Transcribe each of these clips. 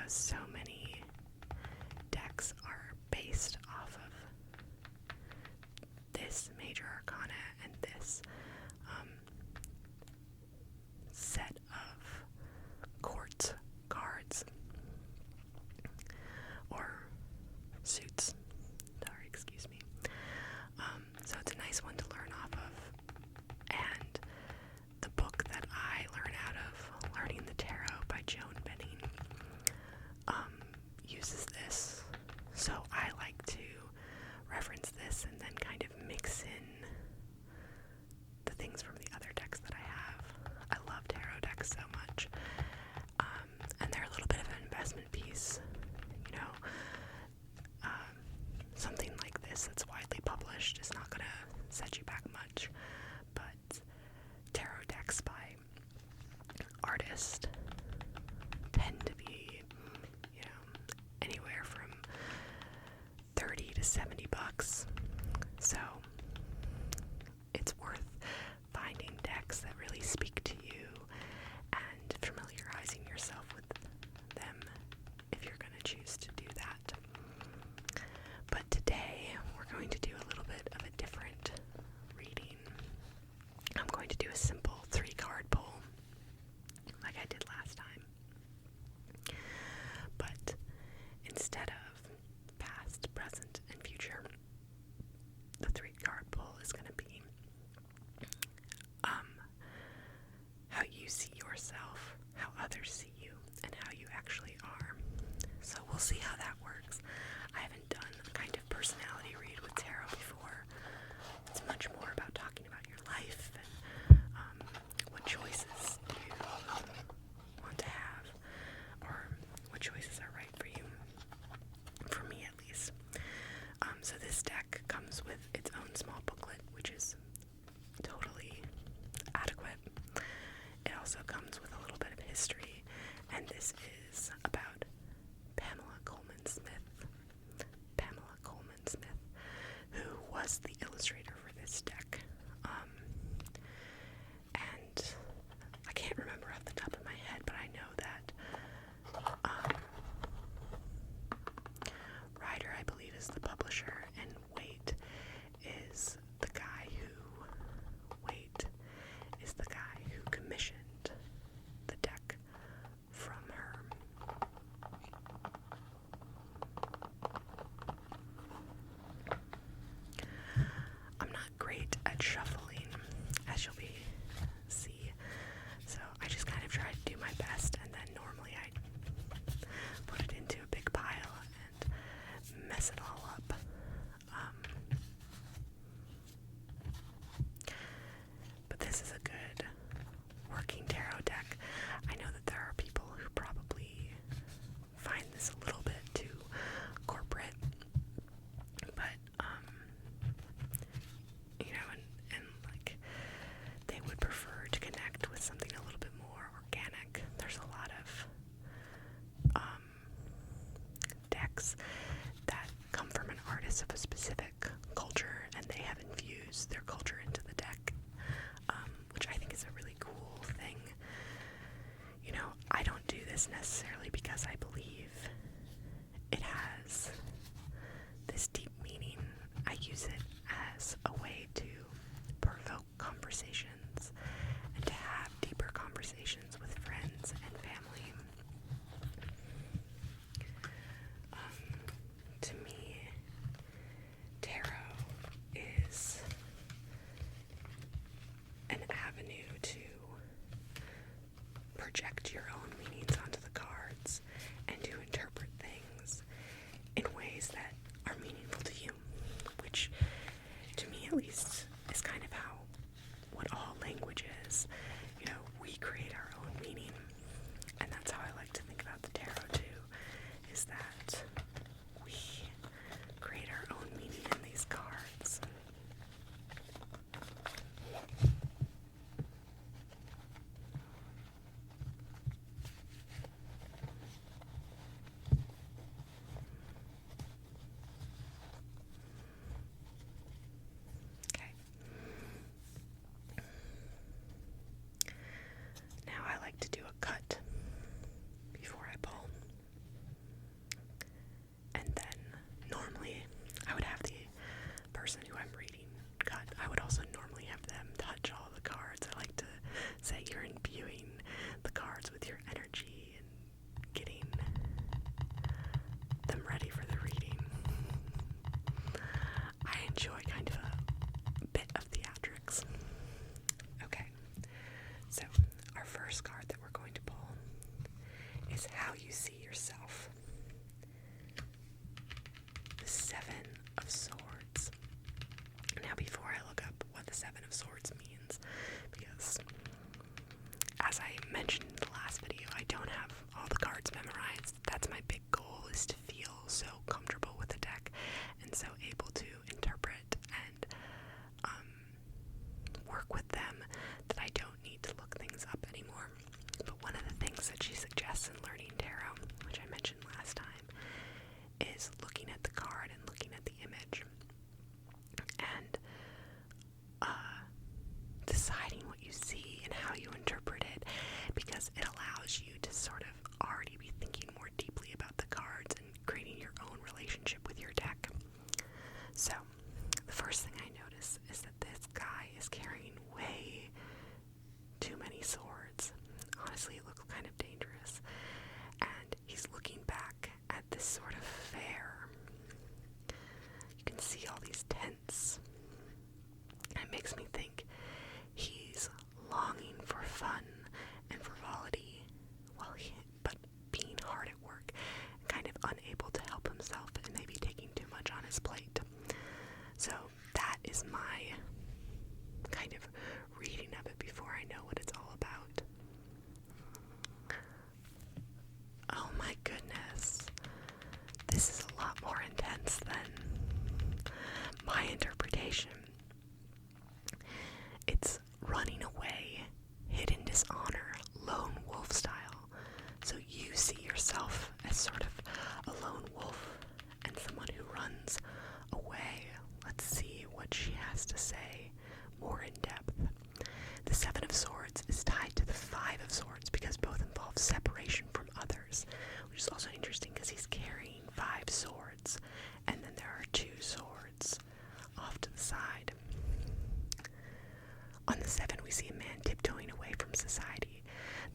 because so many decks are based off of this major arcana and this set of court cards or suits. Sorry, excuse me. So it's a nice one to learn off of. And the book that I learn out of, Learning the Tarot by Joan Benning, uses this. So I like to reference this and then kind of mix in the things from the other decks that I have. I love tarot decks so much. And they're a little bit of an investment piece. You know, something like this that's widely published is not going to set you back much. But tarot decks by artists tend to be, you know, anywhere from $30 to $70. So it's worth finding decks that really speak to you and familiarizing yourself with them if you're going to choose to do that. But today we're going to do a little bit of a different reading. I'm going to do a simple 3-card pull like I did last time. But instead of past, present, and future, the 3-card pull is going to be how you see yourself, how others see you, and how you actually are. So we'll see how that works. I haven't done a kind of personality read with tarot before. It's much more about talking about your life and what choices you want to have, or what choices are right for you, for me at least. So this deck comes with its own small booklet, which is totally adequate. It also comes with a little bit of history, and this is about Pamela Colman Smith. Pamela Colman Smith, who was the illustrator for this deck. And I can't remember off the top of my head, but I know that Ryder, I believe, is the publisher, and Waite is the guy who commissioned the deck from her. I'm not great at shuffling, as you'll see, so I just kind of try to do my best, and then normally I put it into a big pile and mess it all up. But this is a good working tarot deck. I know that there are people who probably find this a little bit too corporate, but you know, and like they would prefer to connect with something a little bit more organic. There's a lot of decks that come from an artist of a specific culture, and they have infused their culture into the deck, which I think is a really cool thing. You know, I don't do this necessarily because I believe it has this deep meaning. I use it as a way to provoke conversations and to have deeper conversations with friends and family. To me, tarot is an avenue to project your own meanings onto the cards and to interpret things in ways that are meaningful to you, which, to me at least, is kind of how what all language is. You know, we create our own meaning, and that's how I like to think about the tarot too, is that we create our own meaning in these cards. is how you see yourself. The Seven of Swords. Now, before I look up what the Seven of Swords means, because as I mentioned in the last video, I don't have all the cards memorized. That's my big goal, is to feel so comfortable with the deck and so able to interpret and work with them that I don't need to look things up anymore. But one of the things that she suggests in learning tarot, which I mentioned last time, is looking at the card and looking at the image and deciding what you see and how you interpret it, because it allows you to sort of already be thinking more deeply about the cards and creating your own relationship with your deck. So, the first thing I notice is that this guy is carrying way too many swords. Honestly, it looks kind of dangerous. And he's looking back at this sort of fair. You can see all these tents. And it makes me think he's longing for fun and frivolity, but being hard at work and kind of unable to help himself and maybe taking too much on his plate. So that is my kind of reading of it before I know what it's all about. Oh my goodness. This is a lot more intense than my interpretation. It's running away, hidden dishonor, lone wolf style. So you see yourself as sort of a lone wolf and someone who runs away. Let's see what she has to say more in depth. The Seven of Swords is tied to the Five of Swords because both involve separation from others, which is also interesting because he's carrying 5 swords and then there are 2 swords off to the side. On the 7, we see a man tiptoeing away from society.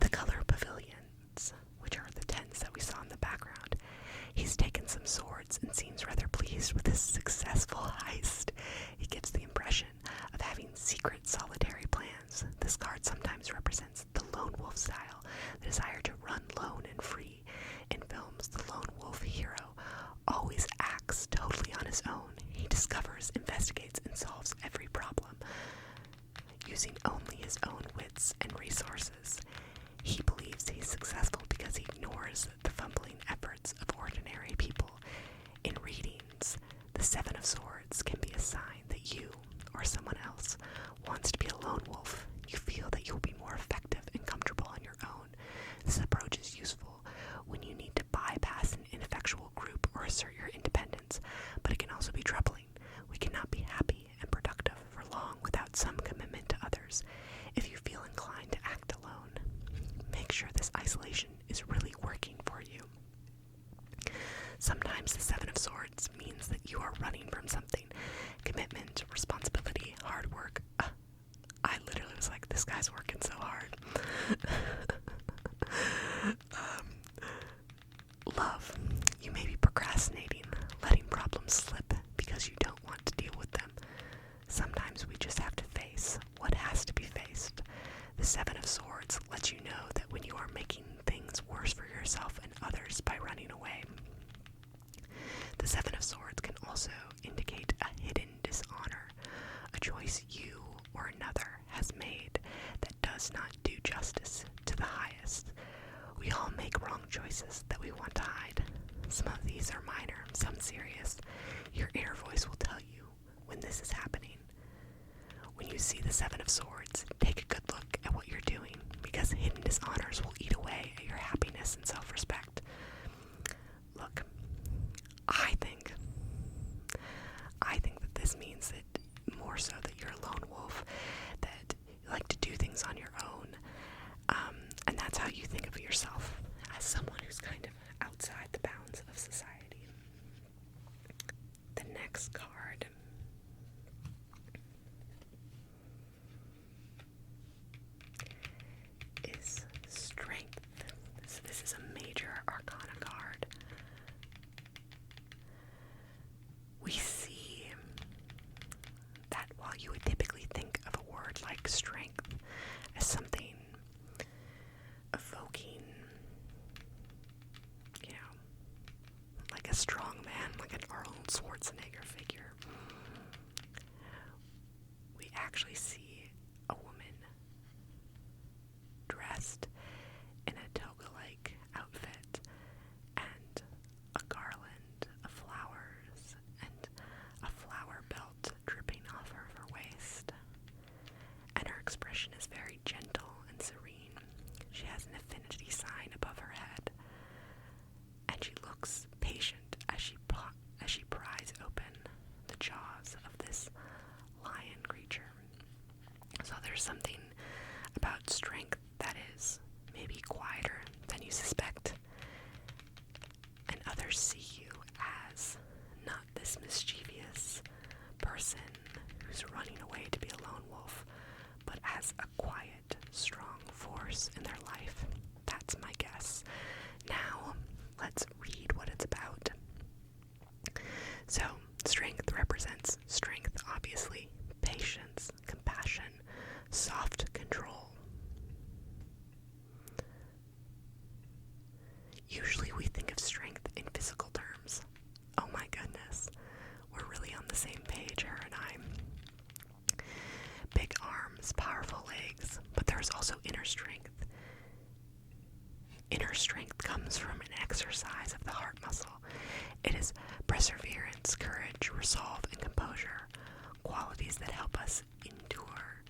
The color pavilions, which are the tents that we saw in the background. He's taken some swords and seems rather pleased with his successful heist. He gives the impression of having secret solitary plans. This card sometimes represents the lone wolf style, the desire to run lone and free. In films, the lone wolf hero always acts totally on his own. He discovers, investigates, and solves every problem, using only his own wits and resources. He believes he's successful because he ignores the fumbling efforts of ordinary people. In readings, the Seven of Swords can be a sign that you, or someone else, wants to be a lone wolf. You feel that you'll be more effective and comfortable on your own. This approach is useful when you need to bypass an ineffectual group or assert your independence, but it can also be troubling. We cannot be happy and productive for long without some commitment to others. If you feel inclined to act alone, make sure this isolation is really working for you. Sometimes the Seven of Swords means that you are running from something. Commitment, responsibility, hard work. I literally was like, this guy's working so hard. Love. You may be procrastinating, letting problems slip because you don't want to deal with them. Sometimes we just have to face what has to be faced. The Seven of Swords lets you know that when you are making things worse for yourself and others by running away. The Seven of Swords can also indicate a hidden dishonor, a choice you or another has made that does not do justice to the highest. We all make wrong choices that we want to hide. Some of these are minor, some serious. Your inner voice will tell you when this is happening. When you see the Seven of Swords, take a good look at what you're doing, because hidden dishonors will eat away at your happiness and self-respect. Look, I think that this means that more so that you're a lone wolf, that you like to do things on your own, and that's how you think of yourself, as someone who's kind of outside the bounds of society. The next card is Strength. This is a a strong man, like an Arnold Schwarzenegger figure. We actually see a woman dressed in a toga-like outfit and a garland of flowers and a flower belt dripping off of her waist. And her expression is very gentle and serene. She has an infinity sign above her head, and she looks patient as she pries open the jaws of this lion creature. So there's something about strength that is maybe quieter than you suspect, and others see you as not this mischievous person who's running away to be a lone wolf, but as a quiet, strong force in their life. That's my guess. Now, let's read what it's about. So, strength represents strength, obviously, patience, compassion, soft control. Usually we think of strength in physical terms. Oh my goodness, we're really on the same page, her and I. Big arms, powerful legs, but there's also inner strength. Inner strength comes from an exercise of the heart muscle. It is perseverance, courage, resolve, and composure, qualities that help us endure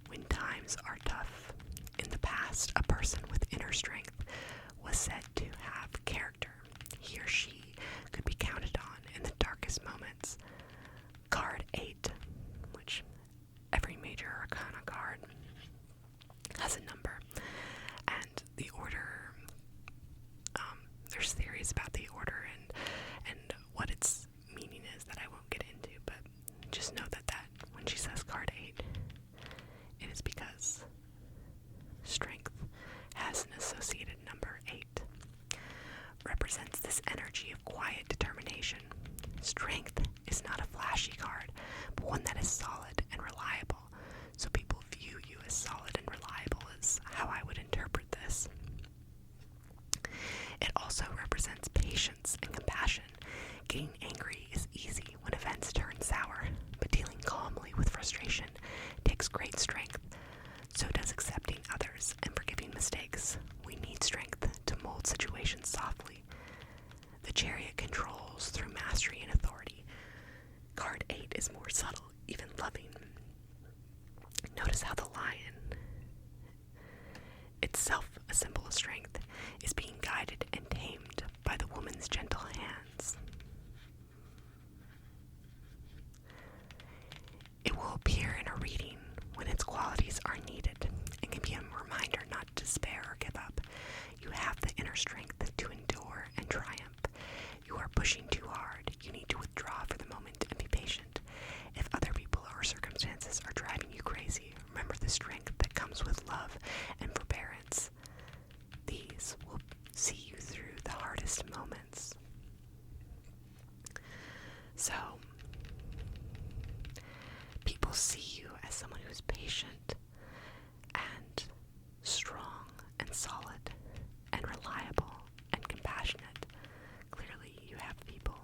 when times are tough. In the past, a person with inner strength was said to have character. He or she could be counted on in the darkest moments. Card 8, which every major arcana card has a number, and the order, there's theories about the order and what its meaning is that I won't get into, but just know that when she says card 8, it is because strength has an associated number 8. Represents this energy of quiet determination. Strength is not a flashy card, but one that is solid and reliable. So people view you as solid and reliable is how I would interpret this. It also represents patience and compassion. Getting angry is easy when events turn sour, but dealing calmly with frustration takes great strength. So does accepting others and forgiving mistakes. We need strength to mold situations softly. The Chariot controls through mastery and authority. Card 8 is more subtle, even loving. Notice how the lion, itself a symbol of strength, is being guided and tamed by the woman's gentle hands. It will appear in a reading when its qualities are needed and can be a reminder not to despair or give up. You have the inner strength to endure and triumph. You are pushing too hard. You need to withdraw for the moment and be patient. If other people or circumstances are driving you crazy, remember the strength that comes with love and forbearance. These will see you through the hardest moments. So, people see you as someone who's patient and strong and solid and reliable and compassionate. Clearly, you have people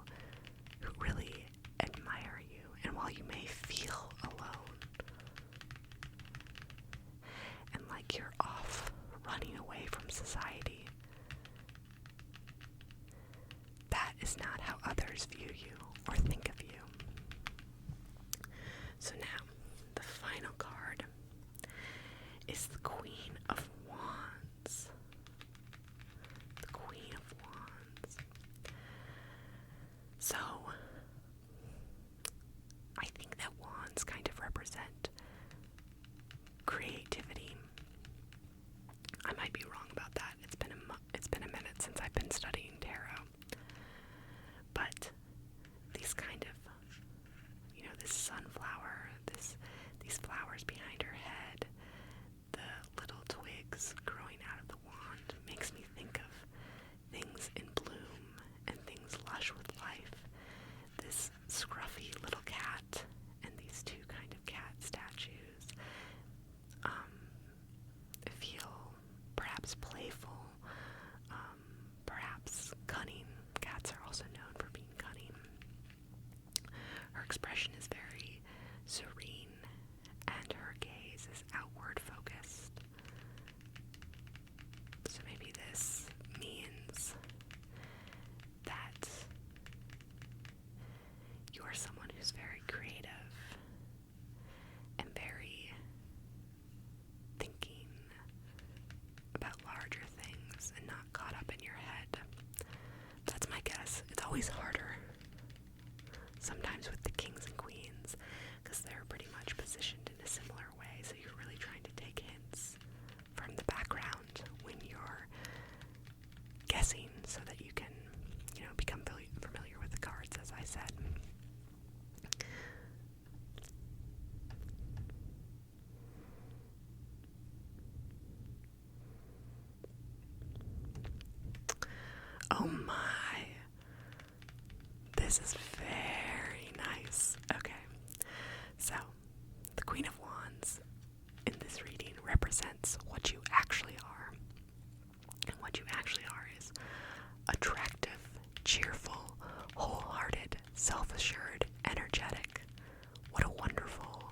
who really admire you, and while you may feel alone and like you're off running away from society, that is not how others view you or think of you. So now, the final card is the Queen of Wands. The Queen of Wands. So, I think that wands kind of represent creativity. I might be wrong about that. It's been a minute since I've been studying tarot. But these kind of always harder sometimes with the kings and queens because they're pretty much positioned in a similar way, so you're really trying to take hints from the background when you're guessing so that you can, become familiar with the cards, as I said. Oh my, this is very nice. Okay, so the Queen of Wands in this reading represents what you actually are. And what you actually are is attractive, cheerful, wholehearted, self-assured, energetic. What a wonderful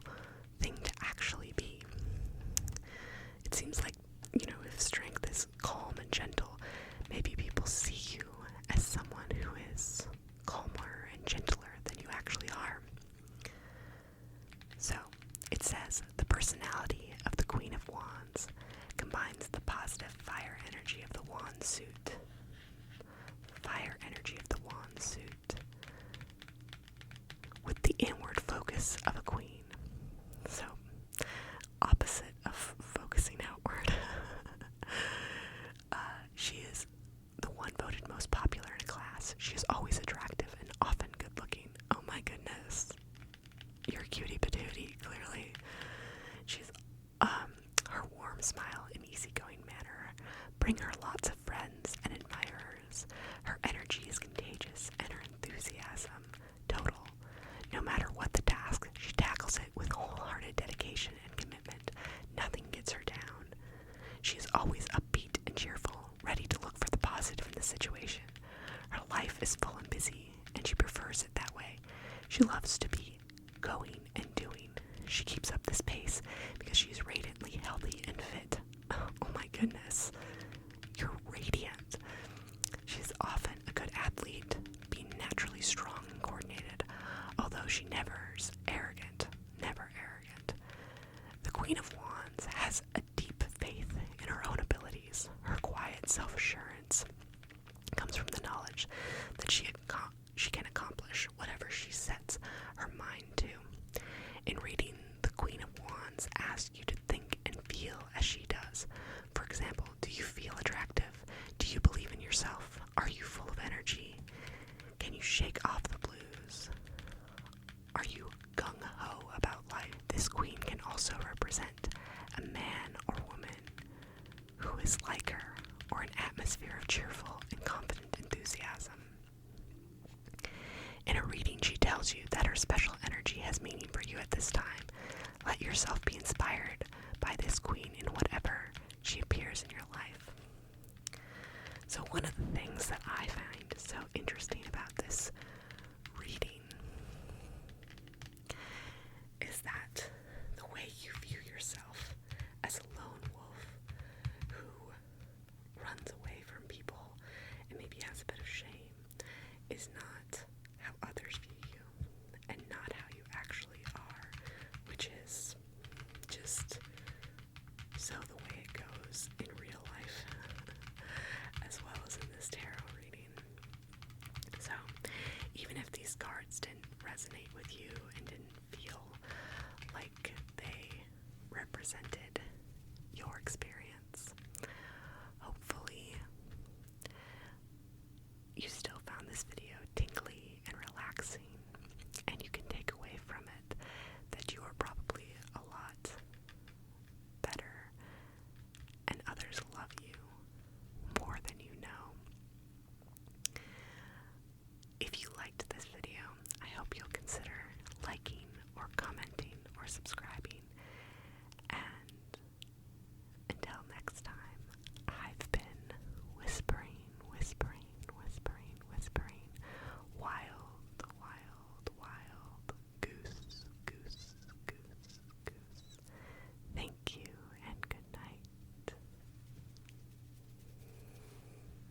thing to actually be. It seems like, if strength is calm and gentle, maybe people see you as someone who is calmer and gentler than you actually are. So, it says the personality of the Queen of Wands combines the positive fire energy of the wand suit. Fire energy of the wand suit with the inward focus of a queen. So, opposite of focusing outward. She is the one voted most popular in a class. She is always attractive and often good looking. Oh my goodness. You're a cutie patootie, clearly. She's, her warm smile and easygoing manner bring her lots of friends and admirers. Her energy is contagious and her enthusiasm total. No matter what the task, she tackles it with wholehearted dedication and commitment. Nothing gets her down. She is always upbeat and cheerful, ready to look for the positive in the situation. Her life is full and busy, and she prefers it that way. She loves to be going and doing. She keeps up this pace because she's radiantly healthy and fit. Oh my goodness. You're radiant. She's often a good athlete, being naturally strong and coordinated, although she never's arrogant. Never arrogant. The Queen of Wands has a deep faith in her own abilities. Her quiet self-assurance comes from the knowledge that she can accomplish whatever she sets her mind to. In reading, the Queen of Wands asks you to think and feel as she does. For example, do you feel attractive? Do you believe in yourself? Are you full of energy? Can you shake off the blues? Are you gung-ho about life? This queen can also represent a man or woman who is like her, or an atmosphere of cheerful and confident enthusiasm. In a reading, she tells you that her special energy has meaning for you at this time. Let yourself be inspired by this queen in whatever she appears in your life. So one of the things that I find so interesting about this reading is that the way you view yourself as a lone wolf who runs away from people and maybe has a bit of shame is not how others view you and not how you actually are, which is just so the way it goes in real life as well as in this tarot reading. So even if these cards didn't resonate with you and didn't feel like they represented your experience, hopefully you still found this video tingly and relaxing, and you can take away from it that you are probably a lot better and others love you more than you know. If you liked this video, I hope you'll consider liking or commenting or subscribing